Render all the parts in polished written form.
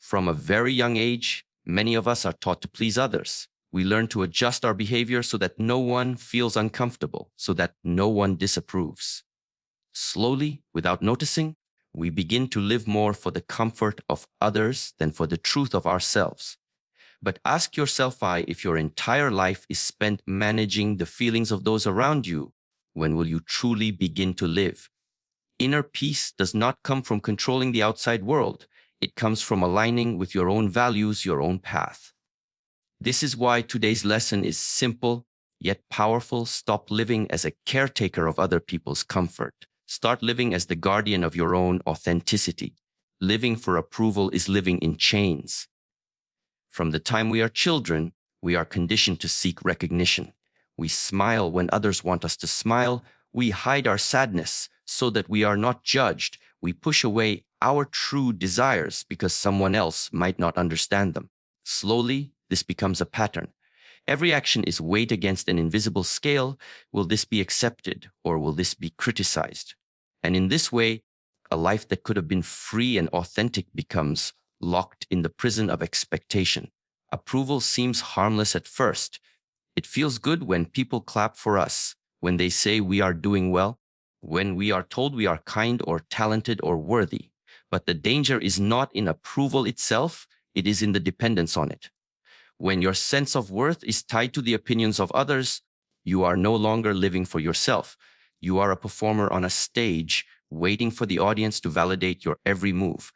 From a very young age, many of us are taught to please others. We learn to adjust our behavior so that no one feels uncomfortable, so that no one disapproves. Slowly, without noticing, we begin to live more for the comfort of others than for the truth of ourselves. But ask yourself why, if your entire life is spent managing the feelings of those around you, when will you truly begin to live? Inner peace does not come from controlling the outside world. It comes from aligning with your own values, your own path. This is why today's lesson is simple yet powerful. Stop living as a caretaker of other people's comfort. Start living as the guardian of your own authenticity. Living for approval is living in chains. From the time we are children, we are conditioned to seek recognition. We smile when others want us to smile. We hide our sadness so that we are not judged. We push away our true desires because someone else might not understand them. Slowly, this becomes a pattern. Every action is weighed against an invisible scale. Will this be accepted or will this be criticized? And in this way, a life that could have been free and authentic becomes locked in the prison of expectation. Approval seems harmless at first. It feels good when people clap for us, when they say we are doing well, when we are told we are kind or talented or worthy. But the danger is not in approval itself, it is in the dependence on it. When your sense of worth is tied to the opinions of others, you are no longer living for yourself. You are a performer on a stage, waiting for the audience to validate your every move.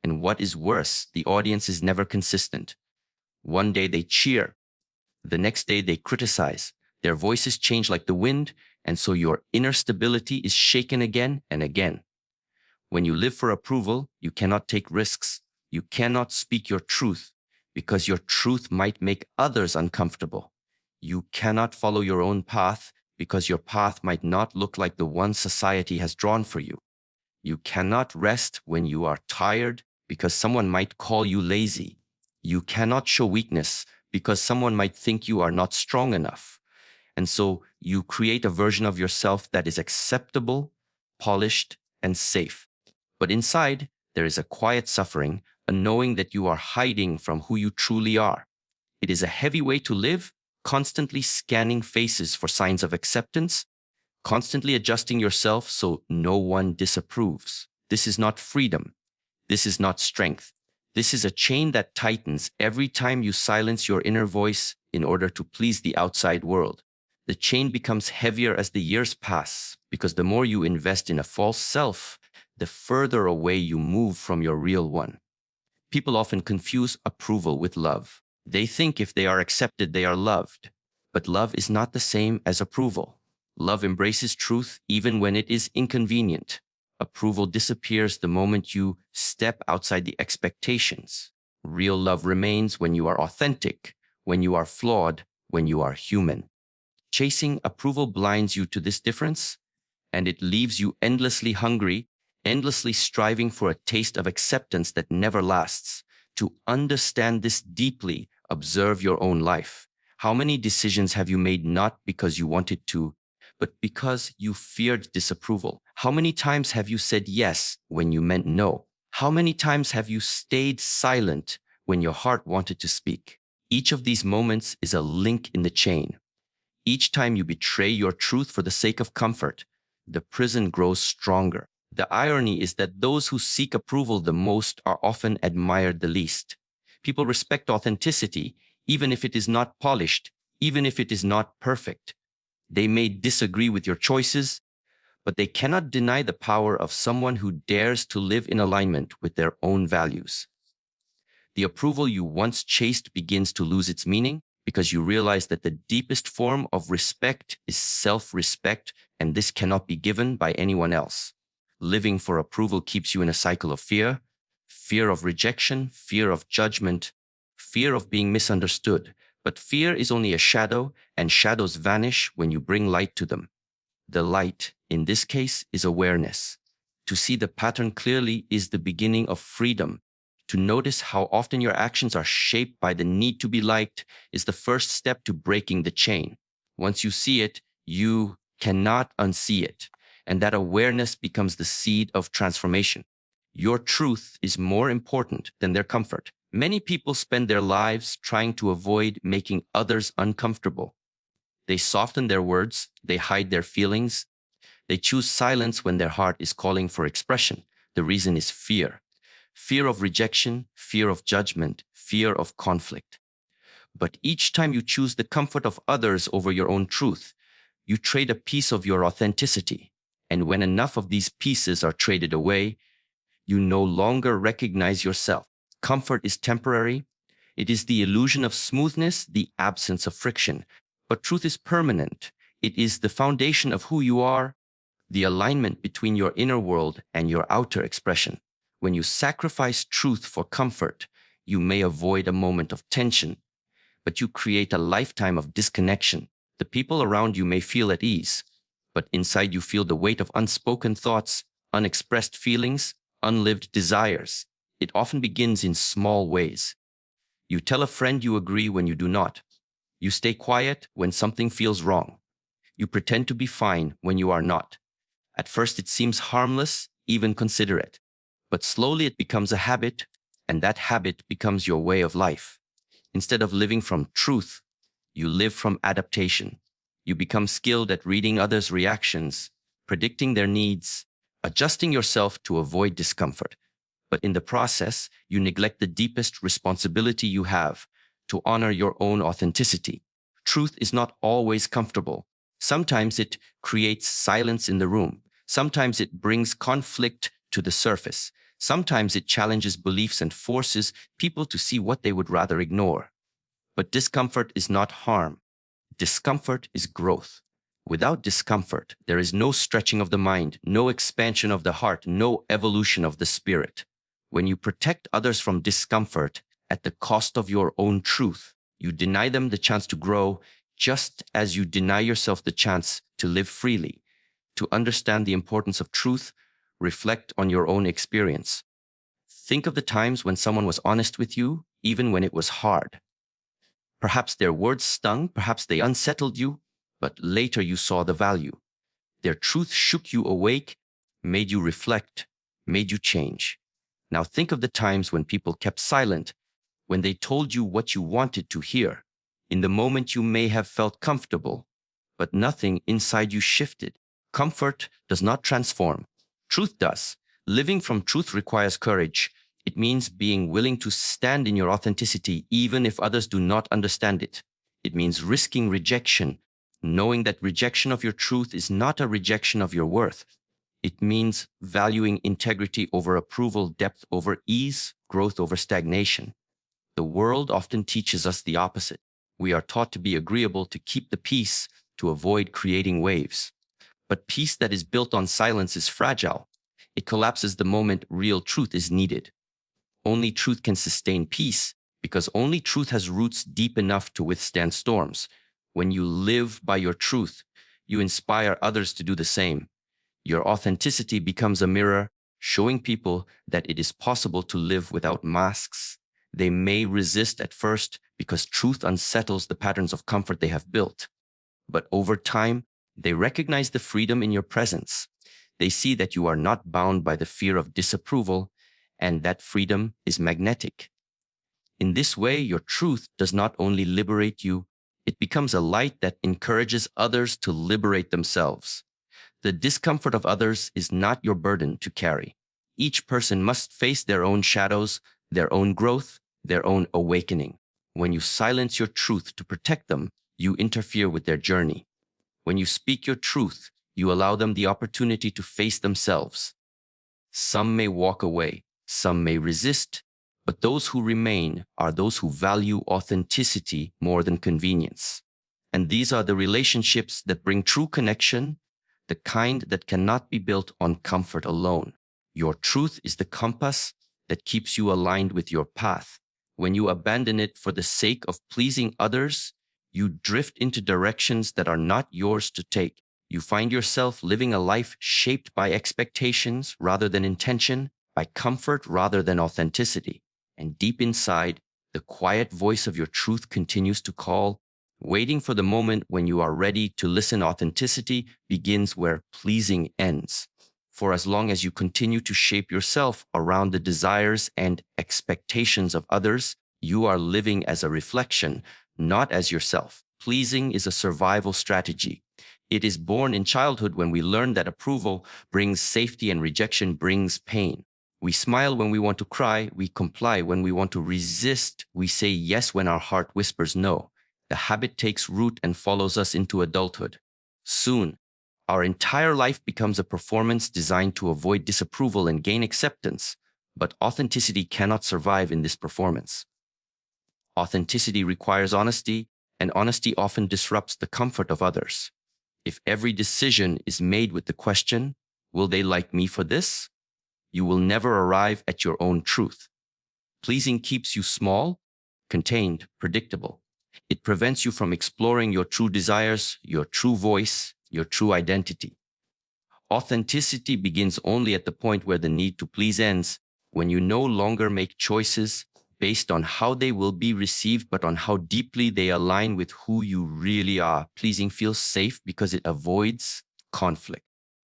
And what is worse, the audience is never consistent. One day they cheer, the next day they criticize. Their voices change like the wind, and so your inner stability is shaken again and again. When you live for approval, you cannot take risks. You cannot speak your truth because your truth might make others uncomfortable. You cannot follow your own path because your path might not look like the one society has drawn for you. You cannot rest when you are tired because someone might call you lazy. You cannot show weakness because someone might think you are not strong enough. And so you create a version of yourself that is acceptable, polished, and safe. But inside, there is a quiet suffering, a knowing that you are hiding from who you truly are. It is a heavy way to live, constantly scanning faces for signs of acceptance, constantly adjusting yourself so no one disapproves. This is not freedom. This is not strength. This is a chain that tightens every time you silence your inner voice in order to please the outside world. The chain becomes heavier as the years pass because the more you invest in a false self, the further away you move from your real one. People often confuse approval with love. They think if they are accepted, they are loved. But love is not the same as approval. Love embraces truth even when it is inconvenient. Approval disappears the moment you step outside the expectations. Real love remains when you are authentic, when you are flawed, when you are human. Chasing approval blinds you to this difference, and it leaves you endlessly hungry, endlessly striving for a taste of acceptance that never lasts. To understand this deeply, observe your own life. How many decisions have you made not because you wanted to, but because you feared disapproval? How many times have you said yes when you meant no? How many times have you stayed silent when your heart wanted to speak? Each of these moments is a link in the chain. Each time you betray your truth for the sake of comfort, the prison grows stronger. The irony is that those who seek approval the most are often admired the least. People respect authenticity, even if it is not polished, even if it is not perfect. They may disagree with your choices, but they cannot deny the power of someone who dares to live in alignment with their own values. The approval you once chased begins to lose its meaning because you realize that the deepest form of respect is self-respect, and this cannot be given by anyone else. Living for approval keeps you in a cycle of fear, fear of rejection, fear of judgment, fear of being misunderstood. But fear is only a shadow, and shadows vanish when you bring light to them. The light, in this case, is awareness. To see the pattern clearly is the beginning of freedom. To notice how often your actions are shaped by the need to be liked is the first step to breaking the chain. Once you see it, you cannot unsee it. And that awareness becomes the seed of transformation. Your truth is more important than their comfort. Many people spend their lives trying to avoid making others uncomfortable. They soften their words, they hide their feelings, they choose silence when their heart is calling for expression. The reason is fear. Fear of rejection, fear of judgment, fear of conflict. But each time you choose the comfort of others over your own truth, you trade a piece of your authenticity. And when enough of these pieces are traded away, you no longer recognize yourself. Comfort is temporary. It is the illusion of smoothness, the absence of friction. But truth is permanent. It is the foundation of who you are, the alignment between your inner world and your outer expression. When you sacrifice truth for comfort, you may avoid a moment of tension, but you create a lifetime of disconnection. The people around you may feel at ease, but inside you feel the weight of unspoken thoughts, unexpressed feelings, unlived desires. It often begins in small ways. You tell a friend you agree when you do not. You stay quiet when something feels wrong. You pretend to be fine when you are not. At first it seems harmless, even considerate, but slowly it becomes a habit, and that habit becomes your way of life. Instead of living from truth, you live from adaptation. You become skilled at reading others' reactions, predicting their needs, adjusting yourself to avoid discomfort. But in the process, you neglect the deepest responsibility you have, to honor your own authenticity. Truth is not always comfortable. Sometimes it creates silence in the room. Sometimes it brings conflict to the surface. Sometimes it challenges beliefs and forces people to see what they would rather ignore. But discomfort is not harm. Discomfort is growth. Without discomfort, there is no stretching of the mind, no expansion of the heart, no evolution of the spirit. When you protect others from discomfort at the cost of your own truth, you deny them the chance to grow, just as you deny yourself the chance to live freely. To understand the importance of truth, reflect on your own experience. Think of the times when someone was honest with you, even when it was hard. Perhaps their words stung, perhaps they unsettled you, but later you saw the value. Their truth shook you awake, made you reflect, made you change. Now think of the times when people kept silent, when they told you what you wanted to hear. In the moment you may have felt comfortable, but nothing inside you shifted. Comfort does not transform. Truth does. Living from truth requires courage. It means being willing to stand in your authenticity even if others do not understand it. It means risking rejection, knowing that rejection of your truth is not a rejection of your worth. It means valuing integrity over approval, depth over ease, growth over stagnation. The world often teaches us the opposite. We are taught to be agreeable, to keep the peace, to avoid creating waves. But peace that is built on silence is fragile. It collapses the moment real truth is needed. Only truth can sustain peace, because only truth has roots deep enough to withstand storms. When you live by your truth, you inspire others to do the same. Your authenticity becomes a mirror, showing people that it is possible to live without masks. They may resist at first because truth unsettles the patterns of comfort they have built. But over time, they recognize the freedom in your presence. They see that you are not bound by the fear of disapproval, and that freedom is magnetic. In this way, your truth does not only liberate you, it becomes a light that encourages others to liberate themselves. The discomfort of others is not your burden to carry. Each person must face their own shadows, their own growth, their own awakening. When you silence your truth to protect them, you interfere with their journey. When you speak your truth, you allow them the opportunity to face themselves. Some may walk away, some may resist, but those who remain are those who value authenticity more than convenience. And these are the relationships that bring true connection, the kind that cannot be built on comfort alone. Your truth is the compass that keeps you aligned with your path. When you abandon it for the sake of pleasing others, you drift into directions that are not yours to take. You find yourself living a life shaped by expectations rather than intention, by comfort rather than authenticity. And deep inside, the quiet voice of your truth continues to call, waiting for the moment when you are ready to listen. Authenticity begins where pleasing ends. For as long as you continue to shape yourself around the desires and expectations of others, you are living as a reflection, not as yourself. Pleasing is a survival strategy. It is born in childhood when we learn that approval brings safety and rejection brings pain. We smile when we want to cry, we comply when we want to resist, we say yes when our heart whispers no. The habit takes root and follows us into adulthood. Soon, our entire life becomes a performance designed to avoid disapproval and gain acceptance, but authenticity cannot survive in this performance. Authenticity requires honesty, and honesty often disrupts the comfort of others. If every decision is made with the question, will they like me for this? You will never arrive at your own truth. Pleasing keeps you small, contained, predictable. It prevents you from exploring your true desires, your true voice, your true identity. Authenticity begins only at the point where the need to please ends, when you no longer make choices based on how they will be received, but on how deeply they align with who you really are. Pleasing feels safe because it avoids conflict.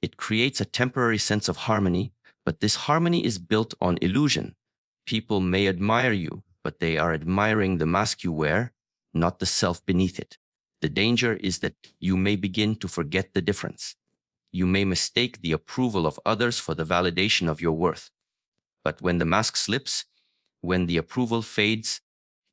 It creates a temporary sense of harmony, but this harmony is built on illusion. People may admire you, but they are admiring the mask you wear, not the self beneath it. The danger is that you may begin to forget the difference. You may mistake the approval of others for the validation of your worth. But when the mask slips, when the approval fades,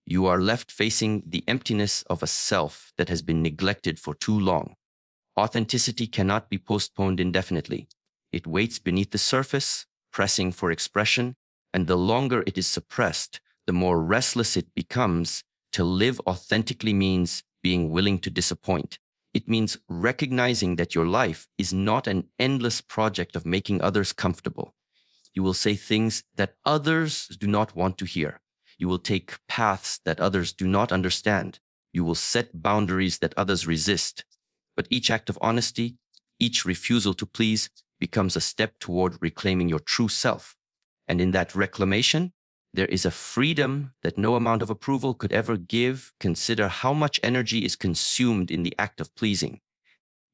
you are left facing the emptiness of a self that has been neglected for too long. Authenticity cannot be postponed indefinitely. It waits beneath the surface, pressing for expression, and the longer it is suppressed, the more restless it becomes. To live authentically means being willing to disappoint. It means recognizing that your life is not an endless project of making others comfortable. You will say things that others do not want to hear. You will take paths that others do not understand. You will set boundaries that others resist. But each act of honesty, each refusal to please, becomes a step toward reclaiming your true self. And in that reclamation, there is a freedom that no amount of approval could ever give. Consider how much energy is consumed in the act of pleasing.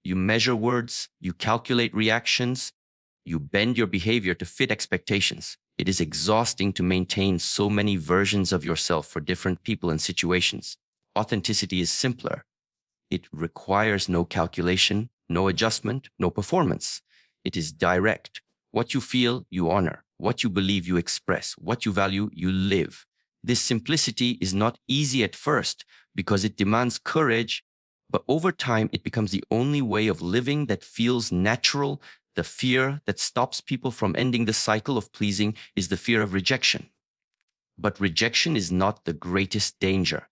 You measure words, you calculate reactions, you bend your behavior to fit expectations. It is exhausting to maintain so many versions of yourself for different people and situations. Authenticity is simpler. It requires no calculation, no adjustment, no performance. It is direct. What you feel, you honor. What you believe, you express. What you value, you live. This simplicity is not easy at first because it demands courage, but over time it becomes the only way of living that feels natural. The fear that stops people from ending the cycle of pleasing is the fear of rejection. But rejection is not the greatest danger.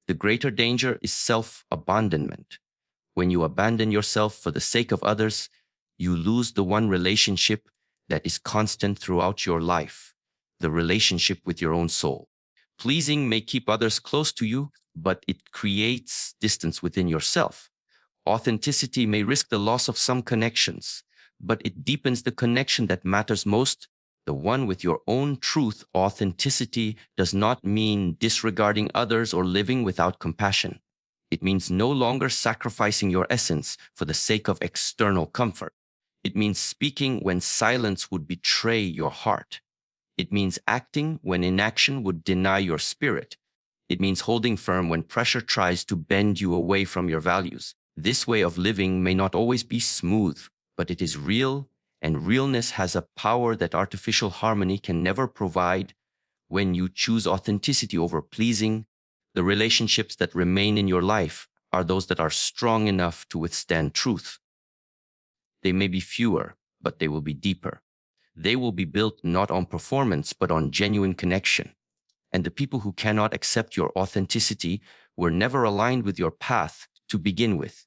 The greater danger is self-abandonment. When you abandon yourself for the sake of others, you lose the one relationship that is constant throughout your life, the relationship with your own soul. Pleasing may keep others close to you, but it creates distance within yourself. Authenticity may risk the loss of some connections, but it deepens the connection that matters most, the one with your own truth. Authenticity does not mean disregarding others or living without compassion. It means no longer sacrificing your essence for the sake of external comfort. It means speaking when silence would betray your heart. It means acting when inaction would deny your spirit. It means holding firm when pressure tries to bend you away from your values. This way of living may not always be smooth, but it is real, and realness has a power that artificial harmony can never provide. When you choose authenticity over pleasing, the relationships that remain in your life are those that are strong enough to withstand truth. They may be fewer, but they will be deeper. They will be built not on performance, but on genuine connection. And the people who cannot accept your authenticity were never aligned with your path to begin with.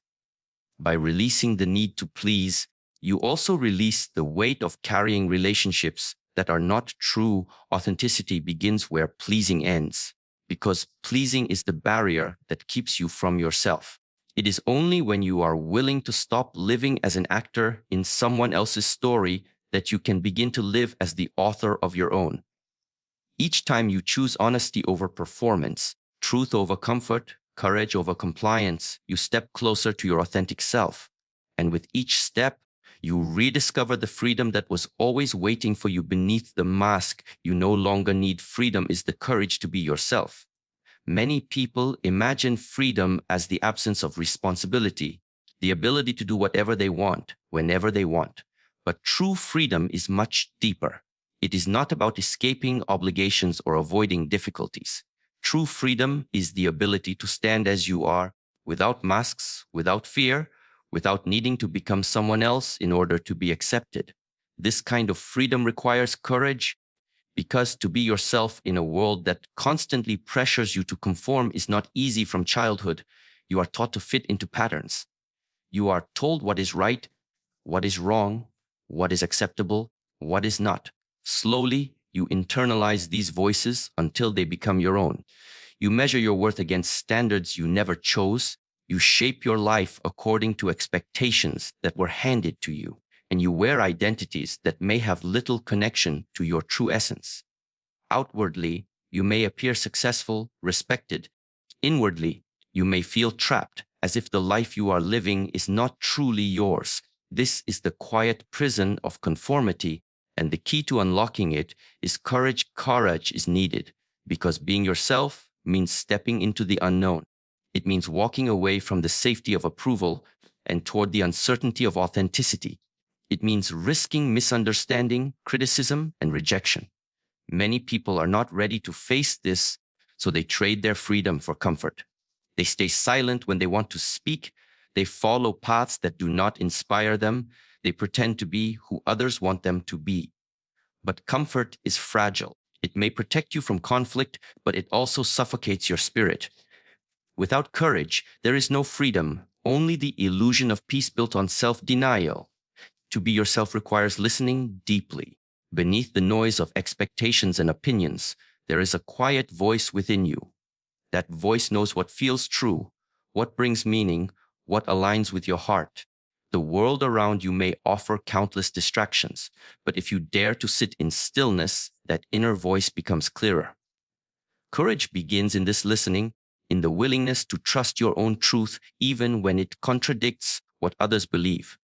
By releasing the need to please, you also release the weight of carrying relationships that are not true. Authenticity begins where pleasing ends, because pleasing is the barrier that keeps you from yourself. It is only when you are willing to stop living as an actor in someone else's story that you can begin to live as the author of your own. Each time you choose honesty over performance, truth over comfort, courage over compliance, you step closer to your authentic self. And with each step, You rediscover the freedom that was always waiting for you beneath the mask. You no longer need. Freedom is the courage to be yourself. Many people imagine freedom as the absence of responsibility, the ability to do whatever they want, whenever they want. But true freedom is much deeper. It is not about escaping obligations or avoiding difficulties. True freedom is the ability to stand as you are, without masks, without fear, without needing to become someone else in order to be accepted. This kind of freedom requires courage, because to be yourself in a world that constantly pressures you to conform is not easy. From childhood, you are taught to fit into patterns. You are told what is right, what is wrong, what is acceptable, what is not. Slowly, you internalize these voices until they become your own. You measure your worth against standards you never chose. You shape your life according to expectations that were handed to you, and you wear identities that may have little connection to your true essence. Outwardly, you may appear successful, respected. Inwardly, you may feel trapped, as if the life you are living is not truly yours. This is the quiet prison of conformity, and the key to unlocking it is courage. Courage is needed, because being yourself means stepping into the unknown. It means walking away from the safety of approval and toward the uncertainty of authenticity. It means risking misunderstanding, criticism, and rejection. Many people are not ready to face this, so they trade their freedom for comfort. They stay silent when they want to speak. They follow paths that do not inspire them. They pretend to be who others want them to be. But comfort is fragile. It may protect you from conflict, but it also suffocates your spirit. Without courage, there is no freedom, only the illusion of peace built on self-denial. To be yourself requires listening deeply. Beneath the noise of expectations and opinions, there is a quiet voice within you. That voice knows what feels true, what brings meaning, what aligns with your heart. The world around you may offer countless distractions, but if you dare to sit in stillness, that inner voice becomes clearer. Courage begins in this listening, in the willingness to trust your own truth even when it contradicts what others believe.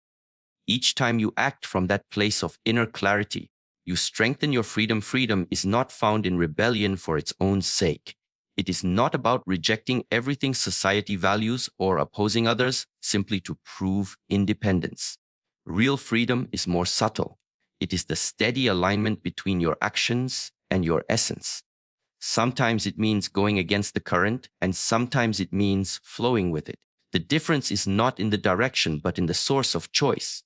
Each time you act from that place of inner clarity, you strengthen your freedom. Freedom is not found in rebellion for its own sake. It is not about rejecting everything society values or opposing others simply to prove independence. Real freedom is more subtle. It is the steady alignment between your actions and your essence. Sometimes it means going against the current, and sometimes it means flowing with it. The difference is not in the direction, but in the source of choice.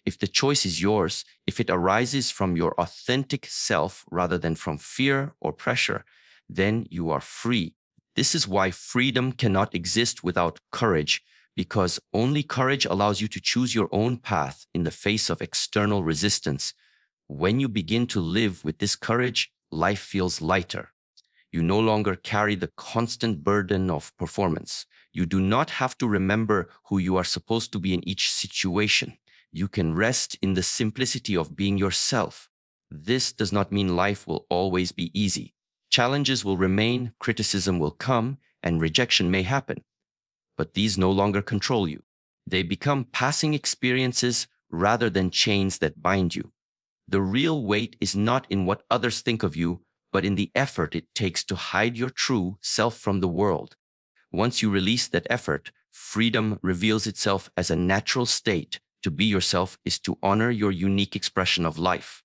If the choice is yours, if it arises from your authentic self rather than from fear or pressure, then you are free. This is why freedom cannot exist without courage, because only courage allows you to choose your own path in the face of external resistance. When you begin to live with this courage, life feels lighter. You no longer carry the constant burden of performance. You do not have to remember who you are supposed to be in each situation. You can rest in the simplicity of being yourself. This does not mean life will always be easy. Challenges will remain, criticism will come, and rejection may happen. But these no longer control you. They become passing experiences rather than chains that bind you. The real weight is not in what others think of you, but in the effort it takes to hide your true self from the world. Once you release that effort, freedom reveals itself as a natural state. To be yourself is to honor your unique expression of life.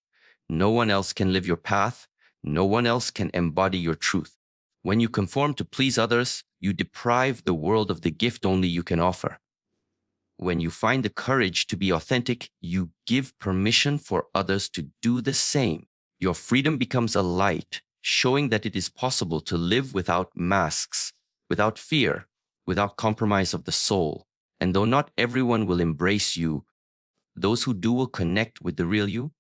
No one else can live your path. No one else can embody your truth. When you conform to please others, you deprive the world of the gift only you can offer. When you find the courage to be authentic, you give permission for others to do the same. Your freedom becomes a light, showing that it is possible to live without masks, without fear, without compromise of the soul. And though not everyone will embrace you, those who do will connect with the real you,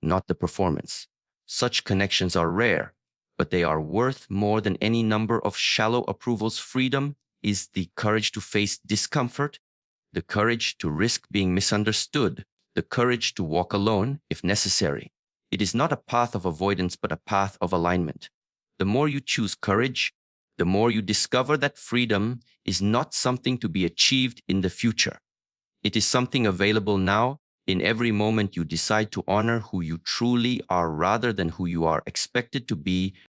not the performance. Such connections are rare, but they are worth more than any number of shallow approvals. Freedom is the courage to face discomfort, the courage to risk being misunderstood, the courage to walk alone if necessary. It is not a path of avoidance, but a path of alignment. The more you choose courage, the more you discover that freedom is not something to be achieved in the future. It is something available now In every moment, you decide to honor who you truly are rather than who you are expected to be